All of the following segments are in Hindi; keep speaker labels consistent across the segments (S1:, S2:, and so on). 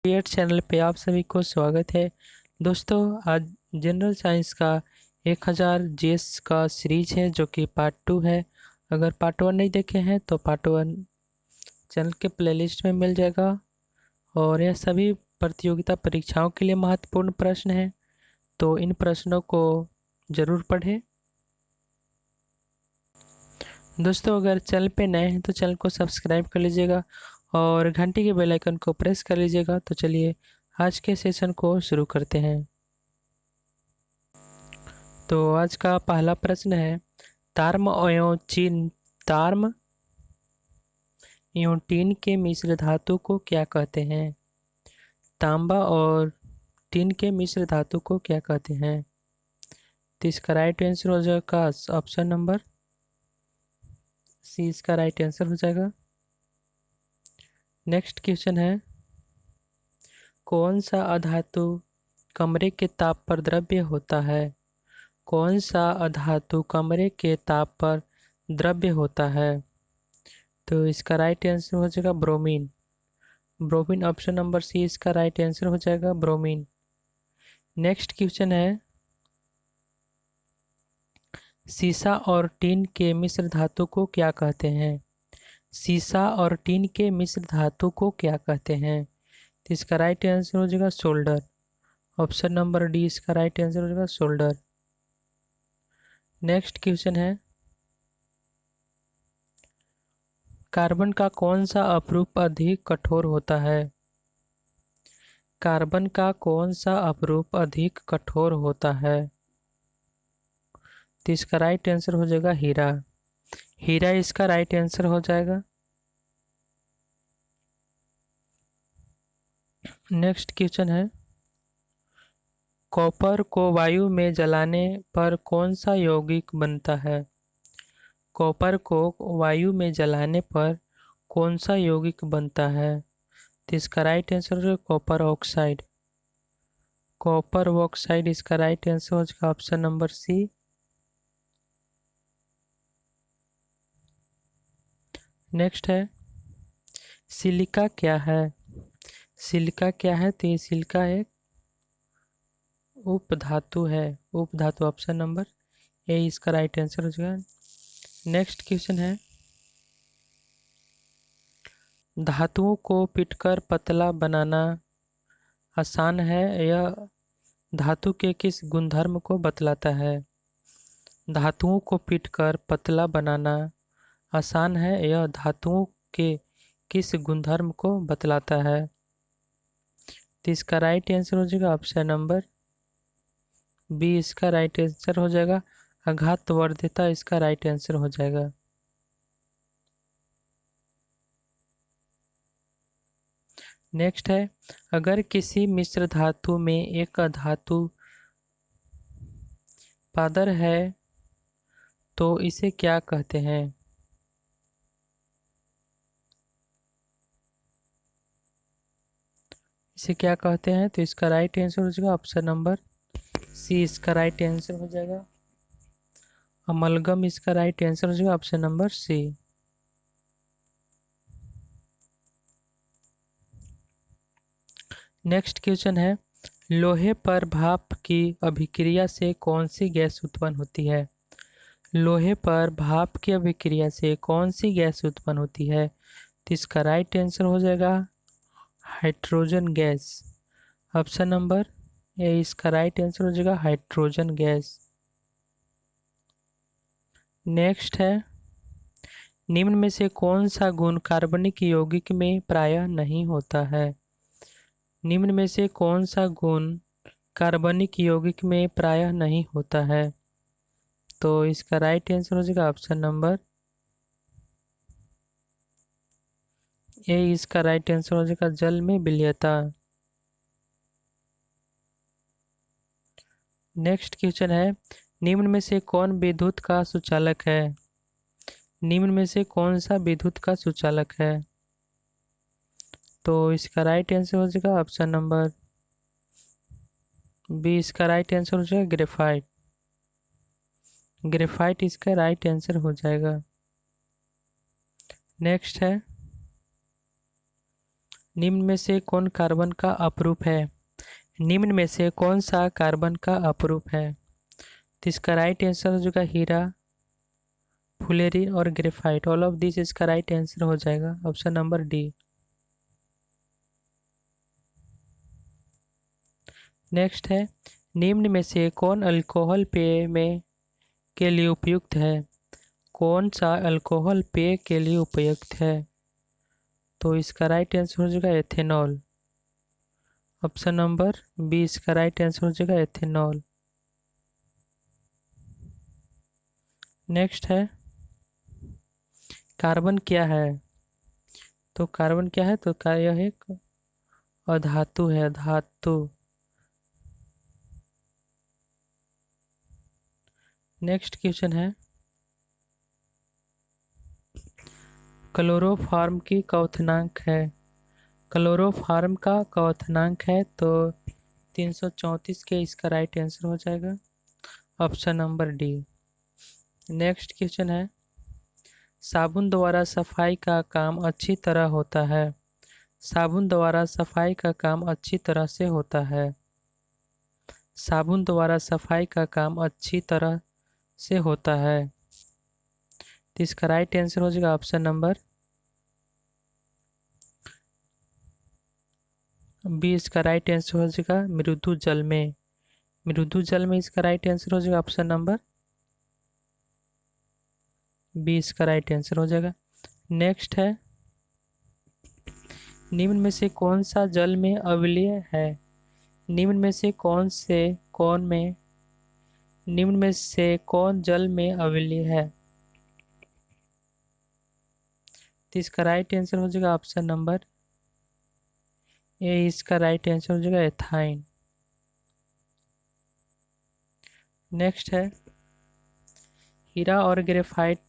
S1: क्रिएट चैनल पे आप सभी को स्वागत है। दोस्तों, आज जनरल साइंस का 1000 जीएस का सीरीज है जो कि पार्ट 2 है। अगर पार्ट 1 नहीं देखे हैं तो पार्ट 1 चैनल के प्लेलिस्ट में मिल जाएगा। और यह सभी प्रतियोगिता परीक्षाओं के लिए महत्वपूर्ण प्रश्न हैं, तो इन प्रश्नों को ज़रूर पढ़ें। दोस्तों, अगर चैनल पे नए हैं तो चैनल को सब्सक्राइब कर लीजिएगा और घंटी के बेल आइकन को प्रेस कर लीजिएगा। तो चलिए आज के सेशन को शुरू करते हैं। तो आज का पहला प्रश्न है, ताम्र एवं टीन के मिश्र धातु को क्या कहते हैं? तांबा और टीन के मिश्र धातु को क्या कहते हैं? तो इसका राइट आंसर हो जाएगा ऑप्शन नंबर सी, इसका राइट आंसर हो जाएगा। नेक्स्ट क्वेश्चन है, कौन सा अधातु कमरे के ताप पर द्रव्य होता है? कौन सा अधातु कमरे के ताप पर द्रव्य होता है? तो इसका राइट आंसर हो जाएगा bromine. Bromine, option number C इसका राइट आंसर हो जाएगा, ब्रोमीन। नेक्स्ट क्वेश्चन है, सीसा और टीन के मिश्र धातु को क्या कहते हैं? सीसा और टीन के मिश्र धातु को क्या कहते हैं? तो इसका राइट आंसर हो जाएगा सोल्डर। ऑप्शन नंबर डी इसका राइट आंसर हो जाएगा सोल्डर। नेक्स्ट क्वेश्चन है, कार्बन का कौन सा अपरूप अधिक कठोर होता है? कार्बन का कौन सा अपरूप अधिक कठोर होता है? तो इसका राइट आंसर हो जाएगा हीरा। हीरा इसका राइट आंसर हो जाएगा। नेक्स्ट क्वेश्चन है, कॉपर को वायु में जलाने पर कौन सा यौगिक बनता है? कॉपर को वायु में जलाने पर कौन सा यौगिक बनता है? तो इसका राइट आंसर है कॉपर ऑक्साइड। कॉपर ऑक्साइड इसका राइट आंसर हो जाएगा ऑप्शन नंबर सी। नेक्स्ट है, सिलिका क्या है? सिलिका क्या है? तो ये सिलिका एक उपधातु है। उपधातु, ऑप्शन नंबर ए इसका राइट आंसर हो जाएगा। नेक्स्ट क्वेश्चन है, धातुओं को पीटकर पतला बनाना आसान है, यह धातु के किस गुणधर्म को बतलाता है? धातुओं को पीटकर पतला बनाना आसान है, यह धातुओं के किस गुणधर्म को बतलाता है? तो इसका राइट आंसर हो जाएगा ऑप्शन नंबर बी इसका राइट आंसर हो जाएगा, आघातवर्ध्यता इसका राइट आंसर हो जाएगा। नेक्स्ट है, अगर किसी मिश्र धातु में एक धातु पादर है तो इसे क्या कहते हैं? इसे क्या कहते हैं? तो इसका राइट आंसर हो जाएगा ऑप्शन नंबर सी इसका राइट आंसर हो जाएगा, अमलगम इसका राइट आंसर हो जाएगा option number C. Next question है, लोहे पर भाप की अभिक्रिया से कौन सी गैस उत्पन्न होती है? लोहे पर भाप की अभिक्रिया से कौन सी गैस उत्पन्न होती है? तो इसका राइट आंसर हो जाएगा hydrogen gas. Option number A इसका राइट आंसर हो जाएगा हाइड्रोजन गैस। नेक्स्ट है, निम्न में से कौन सा गुण कार्बनिक यौगिक में प्रायः नहीं होता है? निम्न में से कौन सा गुण कार्बनिक यौगिक में प्रायः नहीं होता है? तो इसका राइट आंसर हो जाएगा ऑप्शन नंबर ए इसका राइट आंसर हो जाएगा जल में विलयता। नेक्स्ट क्वेश्चन है, निम्न में से कौन विद्युत का सुचालक है? निम्न में से कौन सा विद्युत का सुचालक है? तो इसका राइट आंसर हो जाएगा ऑप्शन नंबर बी इसका राइट आंसर हो जाएगा ग्रेफाइट। ग्रेफाइट इसका राइट आंसर हो जाएगा। नेक्स्ट है, निम्न में से कौन कार्बन का अपरूप है? निम्न में से कौन सा कार्बन का अपरूप है? तो इसका राइट आंसर हो जाएगा हीरा, फुलेरिन और ग्रेफाइट। ऑल ऑफ दिस इसका राइट आंसर हो जाएगा ऑप्शन नंबर डी। नेक्स्ट है, निम्न में से कौन अल्कोहल पेय में के लिए उपयुक्त है? कौन सा अल्कोहल पेय के लिए उपयुक्त है? तो इसका राइट आंसर हो जाएगा एथेनॉल। ऑप्शन नंबर बी इसका राइट आंसर हो जाएगा एथेनॉल। नेक्स्ट है, कार्बन क्या है? तो कार्बन क्या है? तो यह एक अधातु है, धातु। नेक्स्ट क्वेश्चन है, क्लोरोफॉर्म की क्वथनांक है? क्लोरोफॉर्म का क्वथनांक है तो 334 के इसका राइट आंसर हो जाएगा option number D. Next question है, साबुन द्वारा सफाई का काम अच्छी तरह होता है? साबुन द्वारा सफाई का काम अच्छी तरह से होता है। साबुन द्वारा सफाई का काम अच्छी तरह से होता है, तो इसका राइट आंसर हो जाएगा ऑप्शन नंबर बी इसका राइट आंसर हो जाएगा मृदु जल में। मृदु जल में इसका राइट आंसर हो जाएगा ऑप्शन नंबर बी इसका राइट आंसर हो जाएगा। नेक्स्ट है, निम्न में से कौन सा जल में अम्लीय है? निम्न में से कौन जल में अम्लीय है? तो इसका राइट आंसर हो जाएगा ऑप्शन नंबर ए इसका राइट आंसर हो जाएगा एथाइन। नेक्स्ट है, हीरा और ग्रेफाइट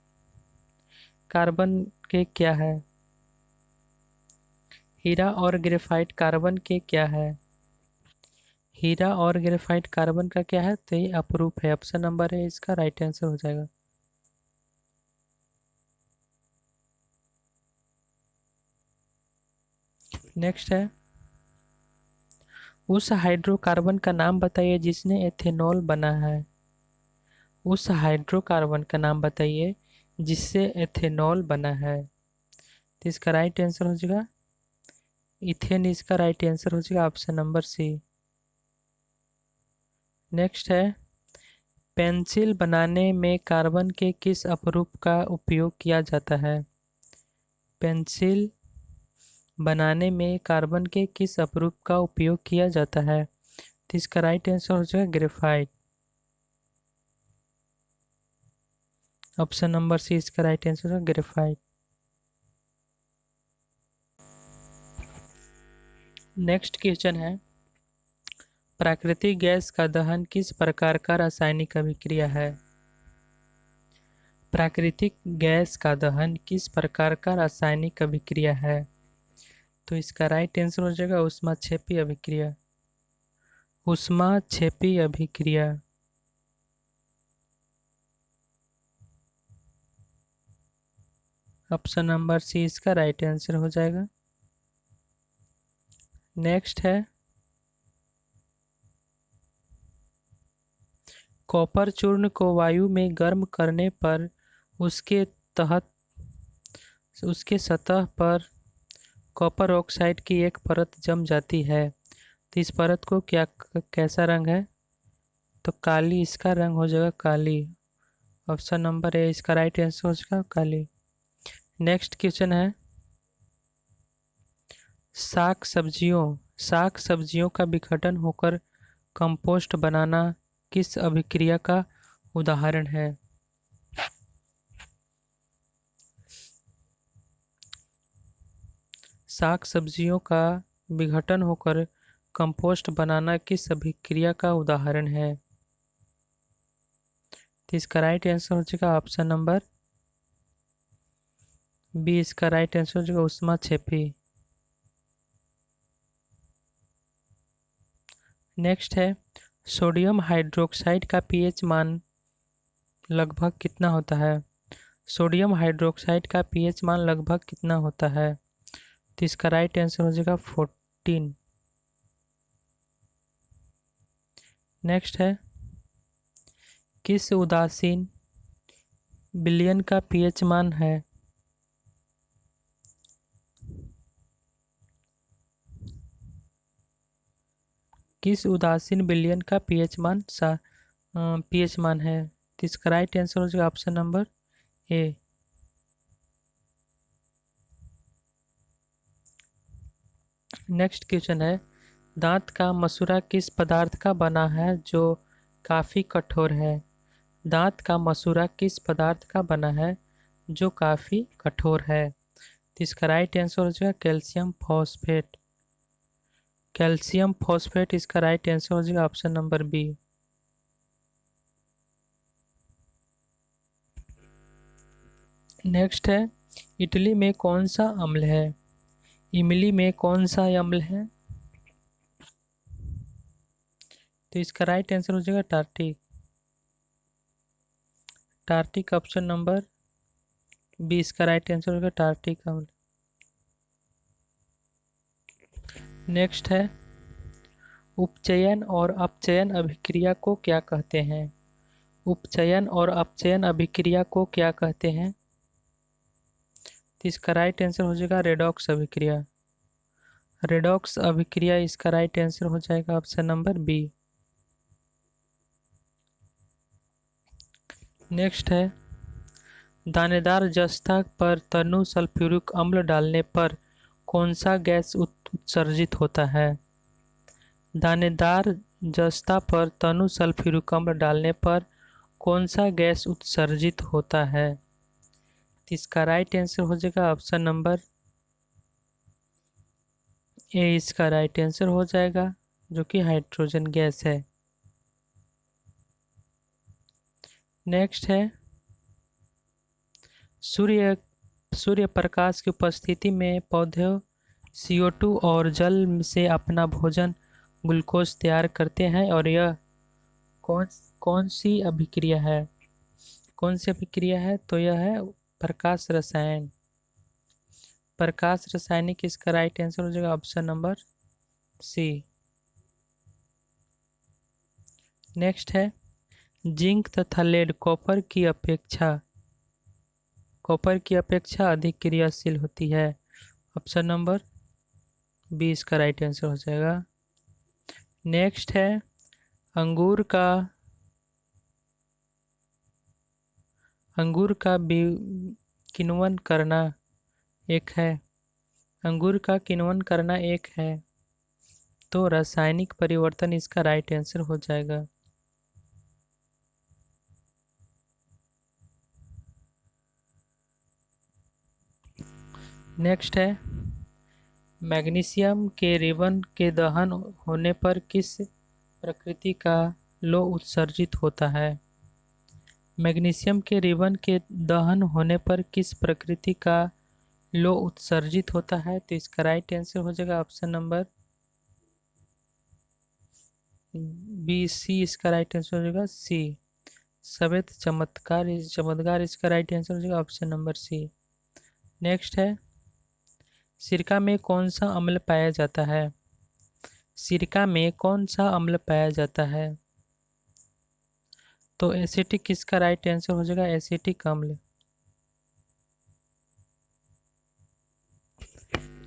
S1: कार्बन के क्या है? हीरा और ग्रेफाइट कार्बन के क्या है? हीरा और ग्रेफाइट कार्बन का क्या है? तो ये अपरूप है। ऑप्शन नंबर है इसका राइट आंसर हो जाएगा। नेक्स्ट है, उस हाइड्रोकार्बन का नाम बताइए जिसने एथेनॉल बना है। उस हाइड्रोकार्बन का नाम बताइए जिससे एथेनॉल बना है। तो इसका राइट आंसर हो जाएगा इथेन। इसका राइट आंसर हो जाएगा ऑप्शन नंबर सी। नेक्स्ट है, पेंसिल बनाने में कार्बन के किस अपरूप का उपयोग किया जाता है? पेंसिल बनाने में कार्बन के किस अपरूप का उपयोग किया जाता है? तो इसका राइट आंसर हो जाएगा ग्रेफाइट। ऑप्शन नंबर सी इसका राइट आंसर है ग्रेफाइट। नेक्स्ट क्वेश्चन है, प्राकृतिक गैस का दहन किस प्रकार का रासायनिक अभिक्रिया है? प्राकृतिक गैस का दहन किस प्रकार का रासायनिक अभिक्रिया है? तो इसका राइट आंसर हो जाएगा ऊष्माक्षेपी अभिक्रिया। ऊष्माक्षेपी अभिक्रिया। ऑप्शन नंबर सी इसका राइट आंसर हो जाएगा। नेक्स्ट है, कॉपर चूर्ण को वायु में गर्म करने पर उसके सतह पर कॉपर ऑक्साइड की एक परत जम जाती है, तो इस परत को कैसा रंग है? तो काली इसका रंग हो जाएगा काली। ऑप्शन नंबर ए इसका राइट आंसर हो जाएगा काली। नेक्स्ट क्वेश्चन है, साग सब्जियों का विघटन होकर कंपोस्ट बनाना किस अभिक्रिया का उदाहरण है? साग सब्जियों का विघटन होकर कंपोस्ट बनाना किस अभिक्रिया का उदाहरण है? तो इसका राइट आंसर हो जाएगा ऑप्शन नंबर बी इसका राइट आंसर हो जाएगा ऊष्माक्षेपी। नेक्स्ट है, सोडियम हाइड्रोक्साइड का पीएच मान लगभग कितना होता है? सोडियम हाइड्रोक्साइड का पीएच मान लगभग कितना होता है? तो इसका राइट आंसर हो जाएगा 14। नेक्स्ट है, किस उदासीन विलयन का पीएच मान है? किस उदासीन विलयन का पीएच मान है? तो इसका राइट आंसर हो जाएगा option number A. Next question है, दांत का मसूड़ा किस पदार्थ का बना है जो काफी कठोर है? दांत का मसूड़ा किस पदार्थ का बना है जो काफी कठोर है? तो इसका राइट आंसर हो जाएगा कैल्शियम फॉस्फेट। कैल्शियम फॉस्फेट इसका राइट आंसर हो जाएगा ऑप्शन नंबर बी। नेक्स्ट है, इटली में कौन सा अम्ल है? इमली में कौन सा अम्ल है? तो इसका राइट आंसर हो जाएगा tartaric. Tartaric option number B इसका राइट आंसर होगा टार्टिक अम्ल। नेक्स्ट है, उपचयन और अपचयन अभिक्रिया को क्या कहते हैं? उपचयन और अपचयन अभिक्रिया को क्या कहते हैं? तो इसका राइट आंसर हो जाएगा रेडॉक्स अभिक्रिया। रेडॉक्स अभिक्रिया इसका राइट आंसर हो जाएगा ऑप्शन नंबर बी। नेक्स्ट है, दानेदार जस्ता पर तनु सल्फ्यूरिक अम्ल डालने पर कौन सा गैस उत्सर्जित होता है? दानेदार जस्ता पर तनु सल्फ्यूरिक अम्ल डालने पर कौन सा गैस उत्सर्जित होता है? इसका राइट आंसर हो जाएगा ऑप्शन नंबर ए इसका राइट आंसर हो जाएगा, जो कि हाइड्रोजन गैस है। नेक्स्ट है, सूर्य प्रकाश की उपस्थिति में पौधे CO2 और जल से अपना भोजन ग्लूकोज तैयार करते हैं, और यह कौन सी अभिक्रिया है? कौन सी अभिक्रिया है? तो यह है प्रकाश रसायन। प्रकाश रासायनिक इसका राइट आंसर हो जाएगा ऑप्शन नंबर सी। नेक्स्ट है, जिंक तथा लेड कॉपर की अपेक्षा अधिक क्रियाशील होती है। ऑप्शन नंबर बी इसका राइट आंसर हो जाएगा। नेक्स्ट है, अंगूर किण्वन करना एक है, तो रासायनिक परिवर्तन इसका राइट आंसर हो जाएगा। नेक्स्ट है, मैग्नीशियम के रिबन के दहन होने पर किस प्रकृति का लौह उत्सर्जित होता है? मैग्नीशियम के रिबन के दहन होने पर किस प्रकृति का लौह उत्सर्जित होता है? तो इसका राइट आंसर हो जाएगा ऑप्शन नंबर बी सी इसका राइट आंसर हो जाएगा सी। सफेद चमत्कार इसका राइट आंसर हो जाएगा ऑप्शन नंबर सी। नेक्स्ट है, सिरका में कौन सा अम्ल पाया जाता है? सिरका में कौन सा अम्ल पाया जाता है? तो एसिटिक इसका राइट आंसर हो जाएगा एसिटिक अम्ल।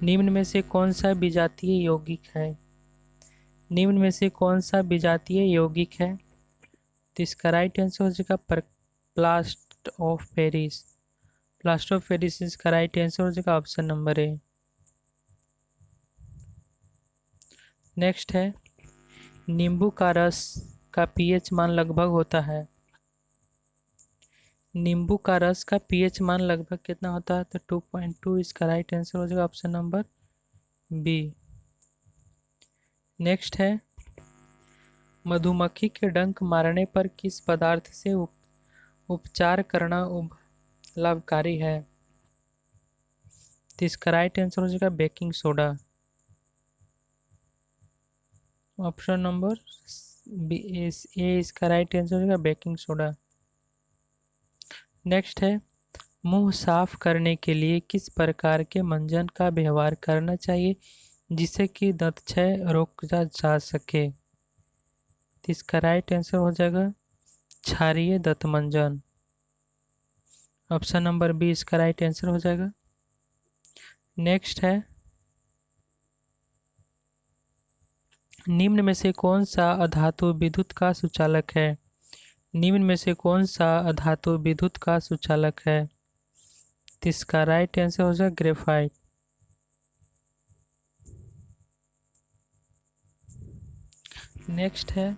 S1: निम्न में से कौन सा विजातीय यौगिक है? निम्न में से कौन सा विजातीय यौगिक है? तो इसका राइट आंसर हो जाएगा plaster of Paris. Plaster of Paris इसका राइट आंसर हो जाएगा ऑप्शन नंबर ए। नेक्स्ट है, नींबू का रस का पीएच मान लगभग होता है। नींबू का रस का पीएच मान लगभग कितना होता है? तो 2.2 इसका राइट आंसर हो जाएगा ऑप्शन नंबर बी। नेक्स्ट है, मधुमक्खी के डंक मारने पर किस पदार्थ से उपचार करना लाभकारी है? तो इसका राइट आंसर हो जाएगा baking soda. Option number B ए इसका राइट आंसर हो जाएगा बेकिंग सोडा। नेक्स्ट है, मुंह साफ करने के लिए किस प्रकार के मंजन का व्यवहार करना चाहिए जिससे कि दंतक्षय रोका जा सके? तो इसका राइट आंसर हो जाएगा क्षारीय दंतमंजन। ऑप्शन नंबर बी इसका राइट आंसर हो जाएगा। नेक्स्ट है, निम्न में से कौन सा अधातु विद्युत का सुचालक है? निम्न में से कौन सा अधातु विद्युत का सुचालक है? तो इसका राइट आंसर हो जाएगा ग्रेफाइट। नेक्स्ट है,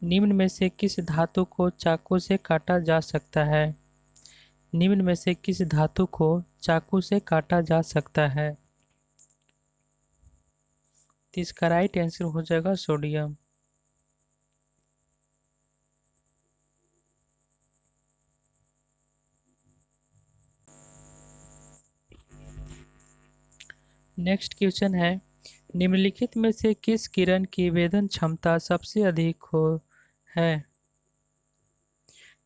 S1: निम्न में से किस धातु को चाकू से काटा जा सकता है? निम्न में से किस धातु को चाकू से काटा जा सकता है? तो इसका राइट आंसर हो जाएगा सोडियम। नेक्स्ट क्वेश्चन है, निम्नलिखित में से किस किरण की वेधन क्षमता सबसे अधिक है?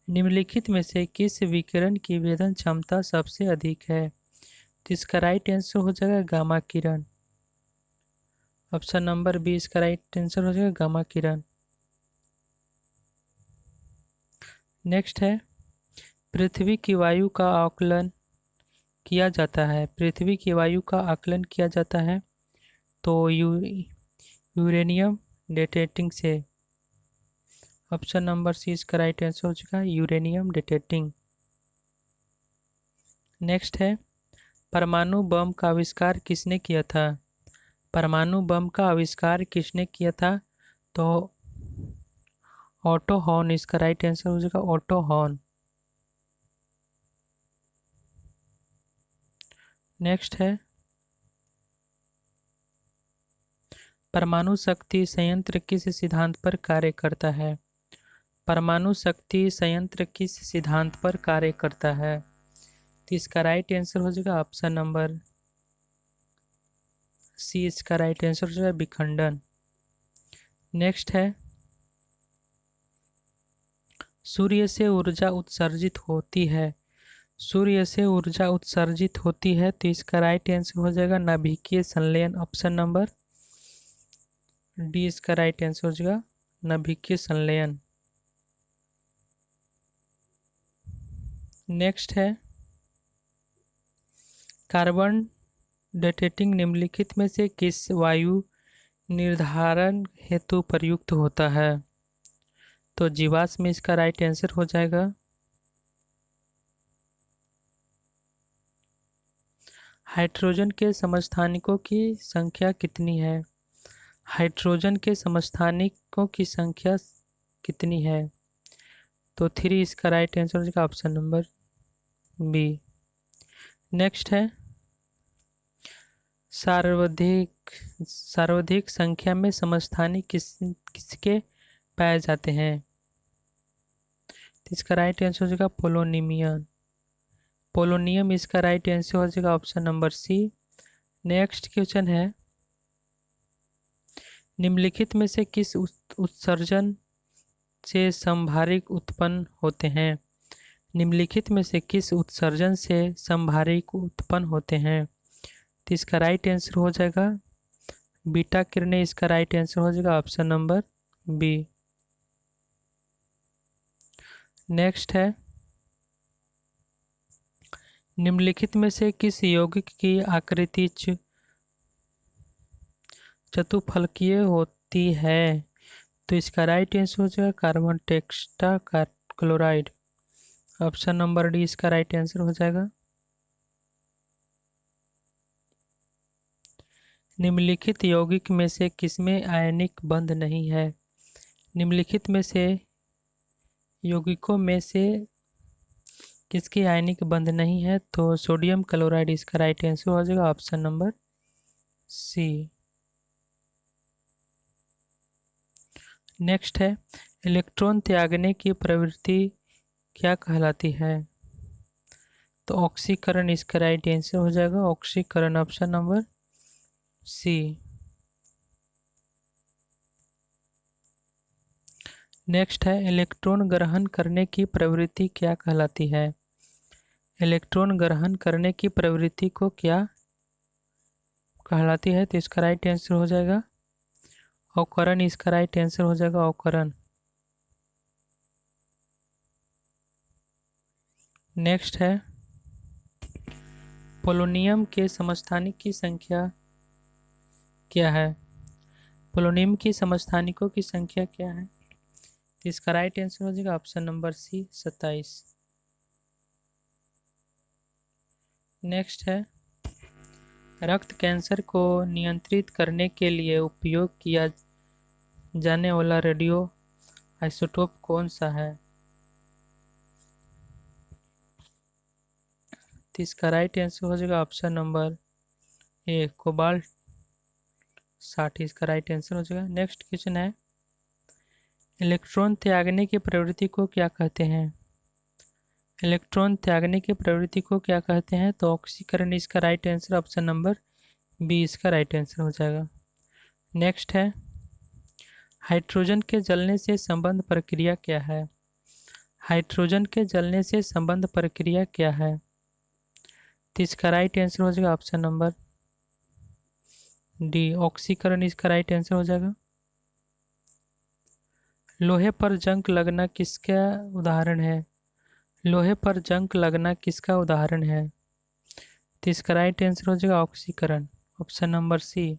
S1: निम्नलिखित में से किस विकिरण की वेधन क्षमता सबसे अधिक है? तो इसका राइट आंसर हो जाएगा गामा किरण। ऑप्शन नंबर बी इसका राइट आंसर हो जाएगा गामा किरण। नेक्स्ट है, पृथ्वी की वायु का आकलन किया जाता है। पृथ्वी की वायु का आकलन किया जाता है तो यूरेनियम डेटेटिंग से। ऑप्शन नंबर सी इसका राइट आंसर हो जाएगा यूरेनियम डेटेटिंग। नेक्स्ट है, परमाणु बम का आविष्कार किसने किया था? परमाणु बम का आविष्कार किसने किया था? तो ऑटो हॉर्न इसका राइट आंसर हो जाएगा ऑटो हॉर्न। नेक्स्ट है, परमाणु शक्ति संयंत्र किस सिद्धांत पर कार्य करता है? परमाणु शक्ति संयंत्र किस सिद्धांत पर कार्य करता है? तो इसका राइट आंसर हो जाएगा ऑप्शन नंबर सी इसका राइट आंसर हो जाएगा विखंडन। नेक्स्ट है, सूर्य से ऊर्जा उत्सर्जित होती है। सूर्य से ऊर्जा उत्सर्जित होती है तो इसका राइट आंसर हो जाएगा नाभिकीय संलयन। ऑप्शन नंबर डी इसका राइट आंसर हो जाएगा नाभिकीय संलयन। नेक्स्ट है, कार्बन डेटेटिंग निम्नलिखित में से किस वायु निर्धारण हेतु प्रयुक्त होता है? तो जीवाश्म में इसका राइट आंसर हो जाएगा हाइड्रोजन के समस्थानिकों की संख्या कितनी है? हाइड्रोजन के समस्थानिकों की संख्या कितनी है? तो 3 इसका राइट आंसर हो जाएगा ऑप्शन नंबर बी। नेक्स्ट है, सर्वाधिक संख्या में समस्थानिक किसके पाए जाते हैं? तो इसका राइट आंसर हो जाएगा पोलोनियम। पोलोनियम इसका राइट आंसर हो जाएगा option number C. Next question है, निम्नलिखित में से किस उत्सर्जन से संभारिक उत्पन्न होते हैं? निम्नलिखित में से किस उत्सर्जन से संभारिक उत्पन्न होते हैं? तो इसका राइट आंसर हो जाएगा बीटा किरणें। इसका राइट आंसर हो जाएगा ऑप्शन नंबर बी। नेक्स्ट है, निम्नलिखित में से किस यौगिक की आकृति चतुफलकीय होती है? तो इसका राइट आंसर हो जाएगा carbon tetrachloride. Option number D इसका राइट आंसर हो जाएगा। निम्नलिखित यौगिक में से किसमें आयनिक बंध नहीं है? निम्नलिखित में से यौगिकों में से किसके आयनिक बंध नहीं है? तो सोडियम क्लोराइड इसका राइट आंसर हो जाएगा ऑप्शन नंबर सी। नेक्स्ट है, इलेक्ट्रॉन त्यागने की प्रवृत्ति क्या कहलाती है? तो ऑक्सीकरण इसका राइट आंसर हो जाएगा ऑक्सीकरण। Option number C. नेक्स्ट है, इलेक्ट्रॉन ग्रहण करने की प्रवृत्ति क्या कहलाती है? इलेक्ट्रॉन ग्रहण करने की प्रवृत्ति को क्या कहलाती है? तो इसका राइट आंसर हो जाएगा अवकरण। इसका राइट आंसर हो जाएगा अवकरण। नेक्स्ट है, पोलोनियम के समस्थानिक की संख्या क्या है? पोलोनियम की समस्थानिकों की संख्या क्या है? तो इसका राइट आंसर हो जाएगा ऑप्शन नंबर सी 27। नेक्स्ट है, रक्त कैंसर को नियंत्रित करने के लिए उपयोग किया जाने वाला रेडियो आइसोटोप कौन सा है? तो इसका राइट आंसर हो जाएगा ऑप्शन नंबर ए कोबाल्ट 60। इसका राइट आंसर हो जाएगा। नेक्स्ट क्वेश्चन है, इलेक्ट्रॉन त्यागने की प्रवृत्ति को क्या कहते हैं? इलेक्ट्रॉन त्यागने की प्रवृत्ति को क्या कहते हैं? तो ऑक्सीकरण। इसका right answer option number B इसका राइट आंसर हो जाएगा। नेक्स्ट है, हाइड्रोजन के जलने से संबंध प्रक्रिया क्या है? हाइड्रोजन के जलने से संबंध प्रक्रिया क्या है? तो इसका राइट आंसर हो जाएगा ऑप्शन नंबर डी ऑक्सीकरण। इसका राइट आंसर हो जाएगा। लोहे पर जंग लगना किसका उदाहरण है? लोहे पर जंग लगना किसका उदाहरण है? तो इसका राइट आंसर हो जाएगा ऑक्सीकरण, ऑप्शन नंबर सी।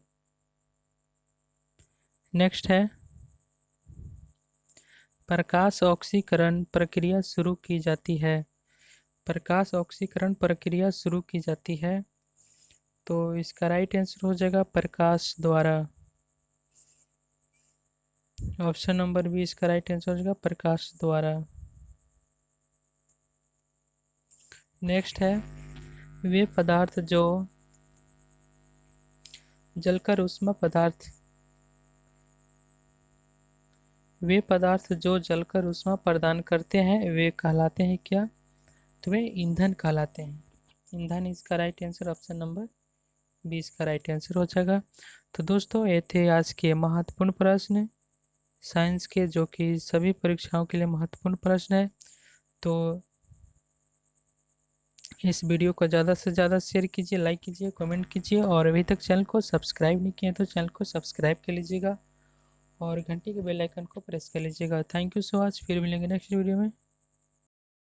S1: नेक्स्ट है, प्रकाश ऑक्सीकरण प्रक्रिया शुरू की जाती है। प्रकाश ऑक्सीकरण प्रक्रिया शुरू की जाती है, तो इसका राइट आंसर हो जाएगा प्रकाश द्वारा, ऑप्शन नंबर बी इसका राइट आंसर हो जाएगा प्रकाश द्वारा। नेक्स्ट है, वे पदार्थ जो जलकर ऊष्मा पदार्थ वे पदार्थ जो जलकर ऊष्मा प्रदान करते हैं वे कहलाते हैं क्या? तो वे ईंधन कहलाते हैं। ईंधन इसका राइट आंसर ऑप्शन नंबर 20 का राइट आंसर हो जाएगा। तो दोस्तों ये थे आज के महत्वपूर्ण प्रश्न साइंस के, जो कि सभी परीक्षाओं के लिए महत्वपूर्ण प्रश्न है। तो इस वीडियो को ज़्यादा से ज़्यादा शेयर कीजिए, लाइक कीजिए, कमेंट कीजिए, और अभी तक चैनल को सब्सक्राइब नहीं किए तो चैनल को सब्सक्राइब कर लीजिएगा और घंटी के बेल आइकन को प्रेस कर लीजिएगा। Thank you so much. फिर मिलेंगे नेक्स्ट वीडियो में।